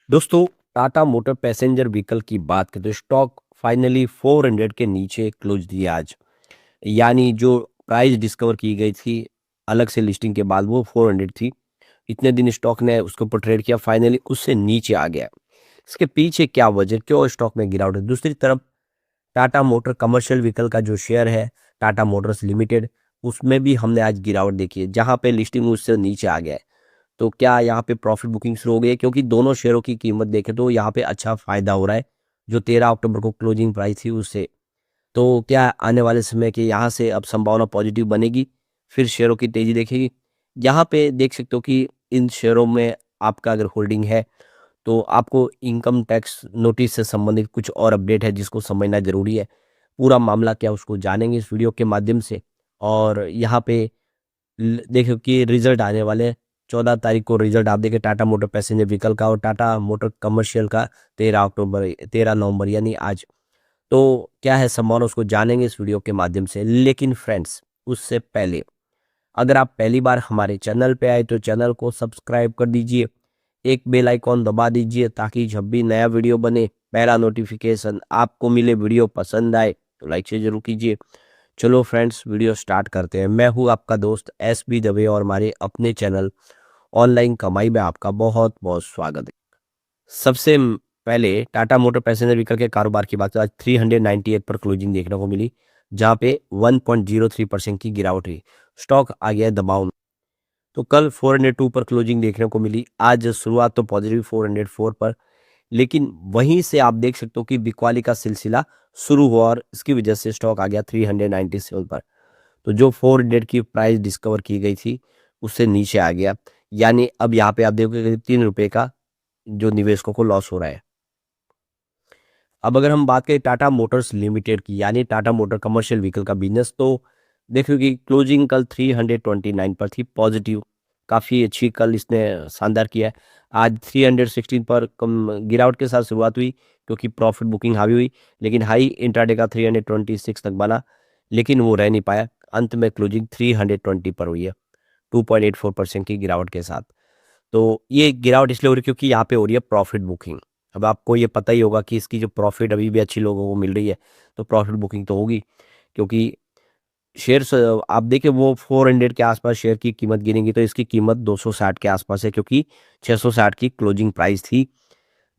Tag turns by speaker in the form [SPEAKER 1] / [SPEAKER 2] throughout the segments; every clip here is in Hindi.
[SPEAKER 1] दोस्तों, टाटा मोटर पैसेंजर व्हीकल की बात करें तो स्टॉक फाइनली 400 के नीचे क्लोज दिया आज। यानी जो प्राइस डिस्कवर की गई थी अलग से लिस्टिंग के बाद वो 400 थी। इतने दिन स्टॉक ने उसके ऊपर ट्रेड किया, फाइनली उससे नीचे आ गया। इसके पीछे क्या वजह, क्यों स्टॉक में गिरावट है? दूसरी तरफ टाटा मोटर कमर्शियल व्हीकल का जो शेयर है, टाटा मोटर्स लिमिटेड, उसमें भी हमने आज गिरावट देखी है, जहां पे लिस्टिंग उससे नीचे आ गया है। तो क्या यहाँ पे प्रॉफिट बुकिंग शुरू हो गई है? क्योंकि दोनों शेयरों की कीमत देखें तो यहाँ पे अच्छा फायदा हो रहा है, जो 13 अक्टूबर को क्लोजिंग प्राइस थी उससे। तो क्या आने वाले समय के यहाँ से अब संभावना पॉजिटिव बनेगी, फिर शेयरों की तेजी देखेगी? यहाँ पे देख सकते हो कि इन शेयरों में आपका अगर होल्डिंग है तो आपको इनकम टैक्स नोटिस से संबंधित कुछ और अपडेट है जिसको समझना जरूरी है। पूरा मामला क्या उसको जानेंगे इस वीडियो के माध्यम से। और यहाँ पे देखो कि रिजल्ट आने वाले हैं। 14 तारीख को रिजल्ट आप देखें टाटा मोटर पैसेंजर व्हीकल का और टाटा मोटर कमर्शियल का। 13 नवंबर यानी आज। तो क्या है संभावना उसको जानेंगे इस वीडियो के माध्यम से। लेकिन फ्रेंड्स, उससे पहले अगर आप पहली बार हमारे चैनल पे आए तो चैनल को सब्सक्राइब कर दीजिए, एक बेल आइकॉन दबा दीजिए ताकि जब भी नया वीडियो बने पहला नोटिफिकेशन आपको मिले। वीडियो पसंद आए तो लाइक से जरूर कीजिए। चलो फ्रेंड्स, वीडियो स्टार्ट करते हैं। मैं हूँ आपका दोस्त SB दवे और हमारे अपने चैनल ऑनलाइन कमाई में आपका बहुत बहुत स्वागत है। सबसे पहले टाटा मोटर पैसेंजर व्हीकल के कारोबार की बात करें, आज 398 पर क्लोजिंग देखने को मिली, जहां पे 1.03% की गिरावट हुई। स्टॉक आ गया है दबाव में। तो कल 402 पर क्लोजिंग देखने को मिली, आज शुरुआत तो पॉजिटिव 404 पर। लेकिन वहीं से आप देख सकते हो कि बिकवाली का सिलसिला शुरू हुआ और इसकी वजह से स्टॉक आ गया 397 पर। तो जो 400 की प्राइस डिस्कवर की गई थी उससे नीचे आ गया। यानी अब यहाँ पे आप देखोगे करीब 3 रुपए का जो निवेशकों को लॉस हो रहा है। अब अगर हम बात करें टाटा मोटर्स लिमिटेड की, यानी टाटा मोटर कमर्शियल व्हीकल का बिजनेस, तो देखो कि क्लोजिंग कल 329 पर थी, पॉजिटिव काफ़ी अच्छी कल इसने शानदार किया है। आज 316 पर कम गिरावट के साथ शुरुआत हुई क्योंकि प्रॉफिट बुकिंग हावी हुई, लेकिन हाई इंट्राडे का 326 तक बना, लेकिन वो रह नहीं पाया। अंत में क्लोजिंग 320 पर हुई है, 2.84% की गिरावट के साथ। तो ये गिरावट इसलिए हो रही है क्योंकि यहाँ पे हो रही है प्रॉफिट बुकिंग। अब आपको ये पता ही होगा कि इसकी जो प्रॉफिट अभी भी अच्छी लोगों को मिल रही है, तो प्रॉफिट बुकिंग तो होगी। क्योंकि शेयर्स आप देखिए वो 400 के आसपास शेयर की कीमत गिरेंगी तो इसकी कीमत 260 के आसपास है, क्योंकि 660 की क्लोजिंग प्राइस थी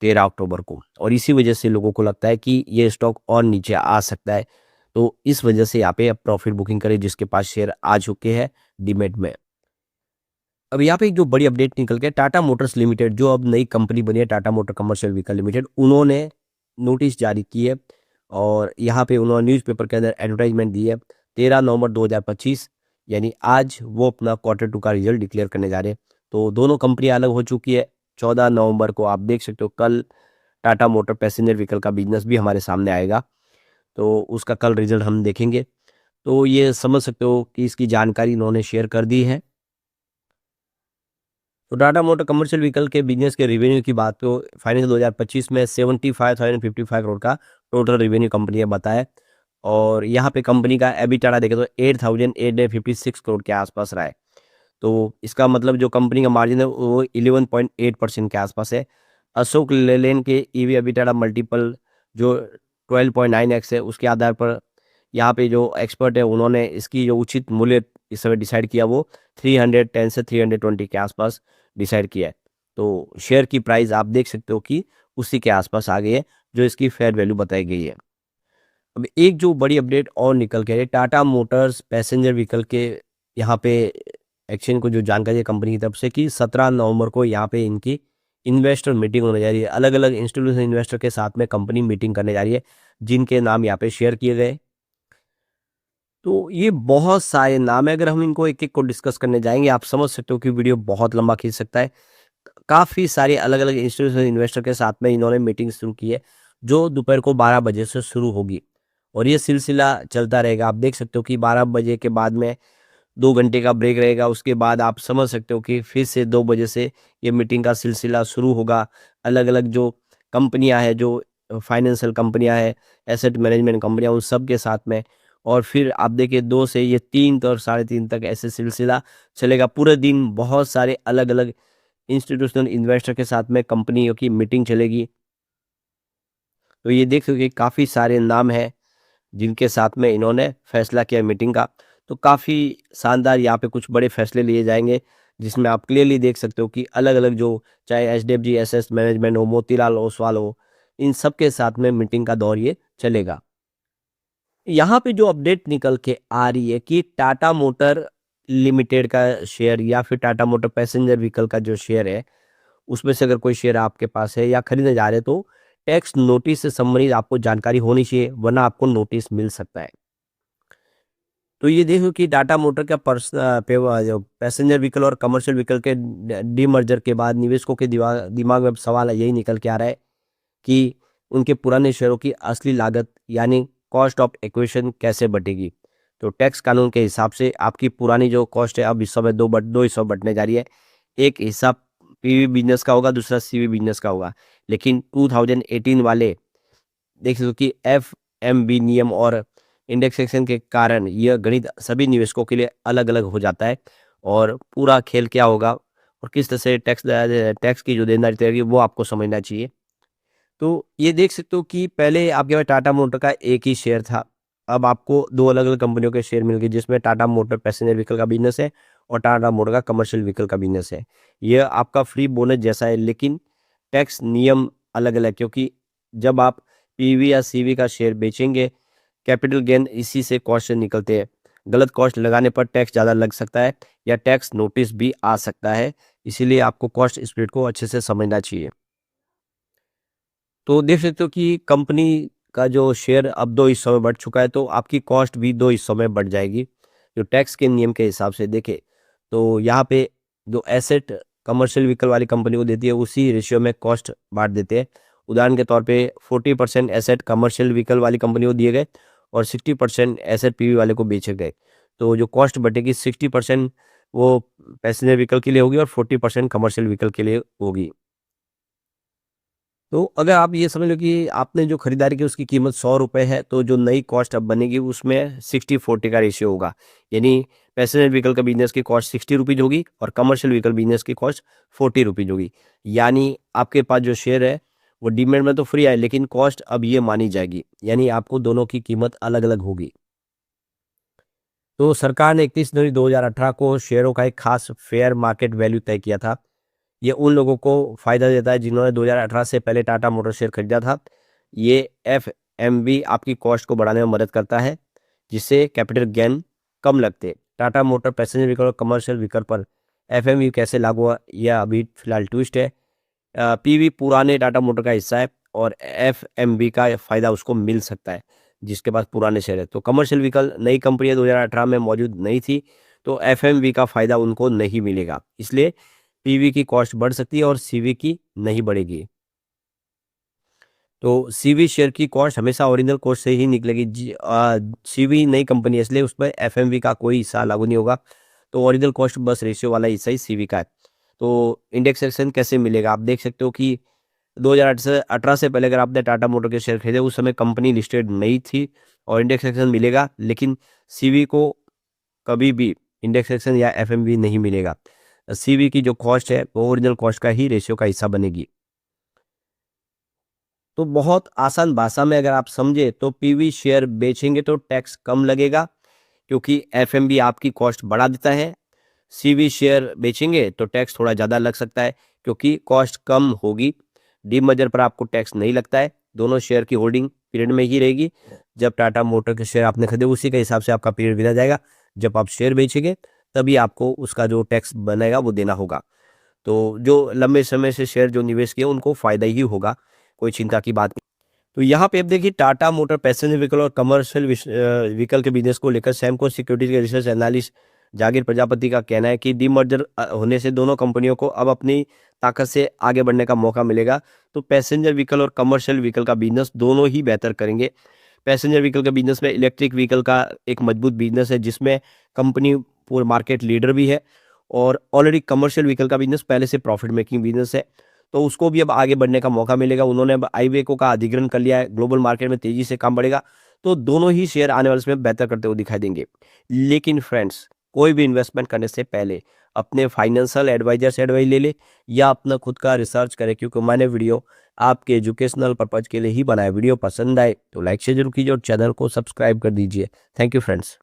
[SPEAKER 1] 13 अक्टूबर को। और इसी वजह से लोगों को लगता है कि ये स्टॉक और नीचे आ सकता है। तो इस वजह से यहाँ पे अब प्रॉफिट बुकिंग करें जिसके पास शेयर आ चुके हैं डीमेट में। अब यहाँ पे एक जो बड़ी अपडेट निकल के, टाटा मोटर्स लिमिटेड जो अब नई कंपनी बनी है Tata motor commercial vehicle limited, उन्होंने नोटिस जारी की है और यहाँ पे उन्होंने न्यूज़पेपर के अंदर एडवर्टाइजमेंट दी है। 13 नवंबर 2025 यानी आज वो अपना Q2 का रिजल्ट डिक्लेयर करने जा रहे हैं। तो दोनों कंपनियां अलग हो चुकी है। 14 नवंबर को आप देख सकते हो कल टाटा मोटर पैसेंजर व्हीकल का बिजनेस भी हमारे सामने आएगा, तो उसका कल रिजल्ट हम देखेंगे। तो ये समझ सकते हो कि इसकी जानकारी इन्होंने शेयर कर दी है। तो टाटा मोटर कमर्शियल व्हीकल के बिजनेस के रेवेन्यू की बात तो फाइनेंशियल 2025 में 75,055 करोड़ का टोटल रेवेन्यू कंपनी ने बताया। और यहाँ पे कंपनी का एबिटाडा देखें तो 8,856 करोड़ के आसपास रहा है। तो इसका मतलब जो कंपनी का मार्जिन है वो 11.8% के आसपास है। अशोक लेलैंड के ईवी एबिटाडा मल्टीपल जो 12.9x है, उसके आधार पर यहाँ पे जो एक्सपर्ट है उन्होंने इसकी जो उचित मूल्य इस समय डिसाइड किया वो 310 से 320 के आसपास डिसाइड किया है। तो शेयर की प्राइस आप देख सकते हो कि उसी के आसपास आ गई है जो इसकी फेयर वैल्यू बताई गई है। अब एक जो बड़ी अपडेट और निकल के है टाटा मोटर्स पैसेंजर व्हीकल के, यहाँ पे एक्सचेंज को जो जानकारी है कंपनी की तरफ से कि 17 नवंबर को यहाँ पे इनकी इन्वेस्टर मीटिंग होने जा रही है। अलग अलग इंस्टीट्यूशन इन्वेस्टर के साथ में कंपनी मीटिंग करने जा रही है, जिनके नाम यहाँ पे शेयर किए गए। तो ये बहुत सारे नाम है, अगर हम इनको एक एक को डिस्कस करने जाएंगे आप समझ सकते हो कि वीडियो बहुत लंबा खींच सकता है। काफ़ी सारे अलग अलग इंस्टीट्यूशनल इन्वेस्टर के साथ में इन्होंने मीटिंग शुरू की है, जो दोपहर को 12 बजे से शुरू होगी और ये सिलसिला चलता रहेगा। आप देख सकते हो कि 12 बजे के बाद में 2 घंटे का ब्रेक रहेगा, उसके बाद आप समझ सकते हो कि फिर से 2 बजे से ये मीटिंग का सिलसिला शुरू होगा। अलग अलग जो कंपनियां हैं, जो फाइनेंशियल कंपनियां हैं, एसेट मैनेजमेंट कंपनियां, उन सब के साथ में। और फिर आप देखिए 2 से ये 3 और 3:30 तक ऐसे सिलसिला चलेगा पूरे दिन। बहुत सारे अलग अलग इंस्टीट्यूशनल इन्वेस्टर के साथ में कंपनियों की मीटिंग चलेगी। तो ये देख सकते हो कि काफ़ी सारे नाम हैं जिनके साथ में इन्होंने फैसला किया मीटिंग का। तो काफ़ी शानदार यहाँ पे कुछ बड़े फैसले लिए जाएंगे, जिसमें आप क्लियरली देख सकते हो कि अलग अलग जो चाहे एचडीएफजी एसेट मैनेजमेंट हो, मोतीलाल ओसवाल हो, इन सब के साथ में मीटिंग का दौर ये चलेगा। यहाँ पे जो अपडेट निकल के आ रही है कि टाटा मोटर लिमिटेड का शेयर या फिर टाटा मोटर पैसेंजर व्हीकल का जो शेयर है, उसमें से अगर कोई शेयर आपके पास है या खरीदने जा रहे हैं, तो टैक्स नोटिस से संबंधित आपको जानकारी होनी चाहिए, वरना आपको नोटिस मिल सकता है। तो ये देखो कि टाटा मोटर का जो पैसेंजर व्हीकल और कमर्शियल व्हीकल के डीमर्जर के बाद निवेशकों के दिमाग में अब सवाल यही निकल के आ रहा है कि उनके पुराने शेयरों की असली लागत यानी कॉस्ट ऑफ एक्विजिशन कैसे बटेगी। तो टैक्स कानून के हिसाब से आपकी पुरानी जो कॉस्ट है अब हिस्सों में दो हिस्सों बंटने जा रही है। एक हिस्सा पीवी बिजनेस का होगा, दूसरा सीवी बिजनेस का होगा। लेकिन 2018 वाले देख सकते हो कि एफएमबी नियम और इंडेक्सेशन के कारण यह गणित सभी निवेशकों के लिए अलग अलग हो जाता है, और पूरा खेल क्या होगा और किस तरह से टैक्स की जो देनदारी तय होगी वो आपको समझना चाहिए। तो ये देख सकते हो कि पहले आपके पास टाटा मोटर का एक ही शेयर था, अब आपको दो अलग अलग कंपनियों के शेयर मिल गए, जिसमें टाटा मोटर पैसेंजर व्हीकल का बिजनेस है और टाटा मोटर का कमर्शियल व्हीकल का बिजनेस है। यह आपका फ्री बोनस जैसा है, लेकिन टैक्स नियम अलग अलग, क्योंकि जब आप पीवी या सीवी का शेयर बेचेंगे, कैपिटल गेन इसी से कॉस्ट से निकलते हैं। गलत कॉस्ट लगाने पर टैक्स ज़्यादा लग सकता है या टैक्स नोटिस भी आ सकता है, इसीलिए आपको कॉस्ट स्प्लिट को अच्छे से समझना चाहिए। तो देख सकते हो कि कंपनी का जो शेयर अब दो हिस्सों में बढ़ चुका है, तो आपकी कॉस्ट भी दो हिस्सों में बढ़ जाएगी। जो टैक्स के नियम के हिसाब से देखें, तो यहाँ पे जो एसेट कमर्शियल व्हीकल वाली कंपनी को देती है, उसी रेशियो में कॉस्ट बांट देते हैं। उदाहरण के तौर पे 40% एसेट कमर्शियल व्हीकल वाली कंपनी को दिए गए और 60% एसेट पीवी वाले को बेचे गए। तो जो कॉस्ट बटेगी 60% वो पैसेंजर व्हीकल के लिए होगी और 40% कमर्शियल व्हीकल के लिए होगी। तो अगर आप ये समझ लो कि आपने जो खरीदारी की उसकी कीमत ₹100 है, तो जो नई कॉस्ट अब बनेगी उसमें 60-40 का रेशियो होगा। यानी पैसेंजर व्हीकल का बिज़नेस की कॉस्ट ₹60 होगी और कमर्शियल व्हीकल बिज़नेस की कॉस्ट ₹40 होगी। यानी आपके पास जो शेयर है वो डीमैट में तो फ्री है, लेकिन कॉस्ट अब ये मानी जाएगी, यानी आपको दोनों की कीमत अलग-अलग होगी। तो सरकार ने 31 जनवरी 2018 को शेयरों का एक खास फेयर मार्केट वैल्यू तय किया था। ये उन लोगों को फ़ायदा देता है जिन्होंने 2018 से पहले टाटा मोटर शेयर खरीदा था। ये एफएमवी आपकी कॉस्ट को बढ़ाने में मदद करता है, जिससे कैपिटल गेन कम लगते हैं। टाटा मोटर पैसेंजर व्हीकल और कमर्शियल व्हीकल पर एफएमवी कैसे लागू हुआ, यह अभी फिलहाल ट्विस्ट है। पीवी पुराने टाटा मोटर का हिस्सा है और एफएमवी का फ़ायदा उसको मिल सकता है, जिसके पास पुराने शेयर है। तो कमर्शियल व्हीकल नई कंपनी 2018 में मौजूद नहीं थी, तो एफएमवी का फ़ायदा उनको नहीं मिलेगा। इसलिए पीवी की कॉस्ट बढ़ सकती है और सीवी की नहीं बढ़ेगी। तो सीवी शेयर की कॉस्ट हमेशा ओरिजिनल कॉस्ट से ही निकलेगी। सीवी नई कंपनी है, इसलिए उसमें एफएमवी का कोई हिस्सा लागू नहीं होगा। तो ओरिजिनल कॉस्ट बस रेशियो वाला हिस्सा ही सीवी का है। तो इंडेक्सेशन कैसे मिलेगा? आप देख सकते हो कि 2018 से पहले अगर आपने टाटा मोटर के शेयर खरीदे, उस समय कंपनी लिस्टेड नहीं थी और इंडेक्सेशन मिलेगा, लेकिन सीवी को कभी भी इंडेक्सेशन या एफएमवी नहीं मिलेगा। सीवी की जो कॉस्ट है वो ओरिजिनल कॉस्ट का ही रेशियो का हिस्सा बनेगी। तो बहुत आसान भाषा में अगर आप समझे, तो पीवी शेयर बेचेंगे तो टैक्स कम लगेगा, क्योंकि एफएमवी आपकी कॉस्ट बढ़ा देता है। सीवी शेयर बेचेंगे तो टैक्स थोड़ा ज़्यादा लग सकता है, क्योंकि कॉस्ट कम होगी। डीमर्जर पर आपको टैक्स नहीं लगता है, दोनों शेयर की होल्डिंग पीरियड में ही रहेगी। जब टाटा मोटर के शेयर आपने खरीदे, उसी के हिसाब से आपका पीरियड गिना जाएगा। जब आप शेयर बेचेंगे, तभी आपको उसका जो टैक्स बनेगा वो देना होगा। तो जो लंबे समय से शेयर जो निवेश किए उनको फ़ायदा ही होगा, कोई चिंता की बात नहीं। तो यहाँ पे अब देखिए, टाटा मोटर पैसेंजर व्हीकल और कमर्शियल व्हीकल के बिजनेस को लेकर सैमको सिक्योरिटीज के रिसर्च एनालिस्ट जागीर प्रजापति का कहना है कि डीमर्जर होने से दोनों कंपनियों को अब अपनी ताकत से आगे बढ़ने का मौका मिलेगा। तो पैसेंजर व्हीकल और कमर्शियल व्हीकल का बिजनेस दोनों ही बेहतर करेंगे। पैसेंजर व्हीकल के बिजनेस में इलेक्ट्रिक व्हीकल का एक मजबूत बिजनेस है, जिसमें कंपनी पूरे मार्केट लीडर भी है, और ऑलरेडी कमर्शियल व्हीकल का बिजनेस पहले से प्रॉफिट मेकिंग बिजनेस है, तो उसको भी अब आगे बढ़ने का मौका मिलेगा। उन्होंने अब आईवेको का अधिग्रहण कर लिया है, ग्लोबल मार्केट में तेजी से काम बढ़ेगा। तो दोनों ही शेयर आने वाले समय बेहतर करते हुए दिखाई देंगे। लेकिन फ्रेंड्स, कोई भी इन्वेस्टमेंट करने से पहले अपने फाइनेंशियल एडवाइजर से एडवाइस ले ले या अपना खुद का रिसर्च करें, क्योंकि मैंने वीडियो आपके एजुकेशनल पर्पज के लिए ही बनाया। वीडियो पसंद आए तो लाइक से जरूर कीजिए और चैनल को सब्सक्राइब कर दीजिए। Thank you friends.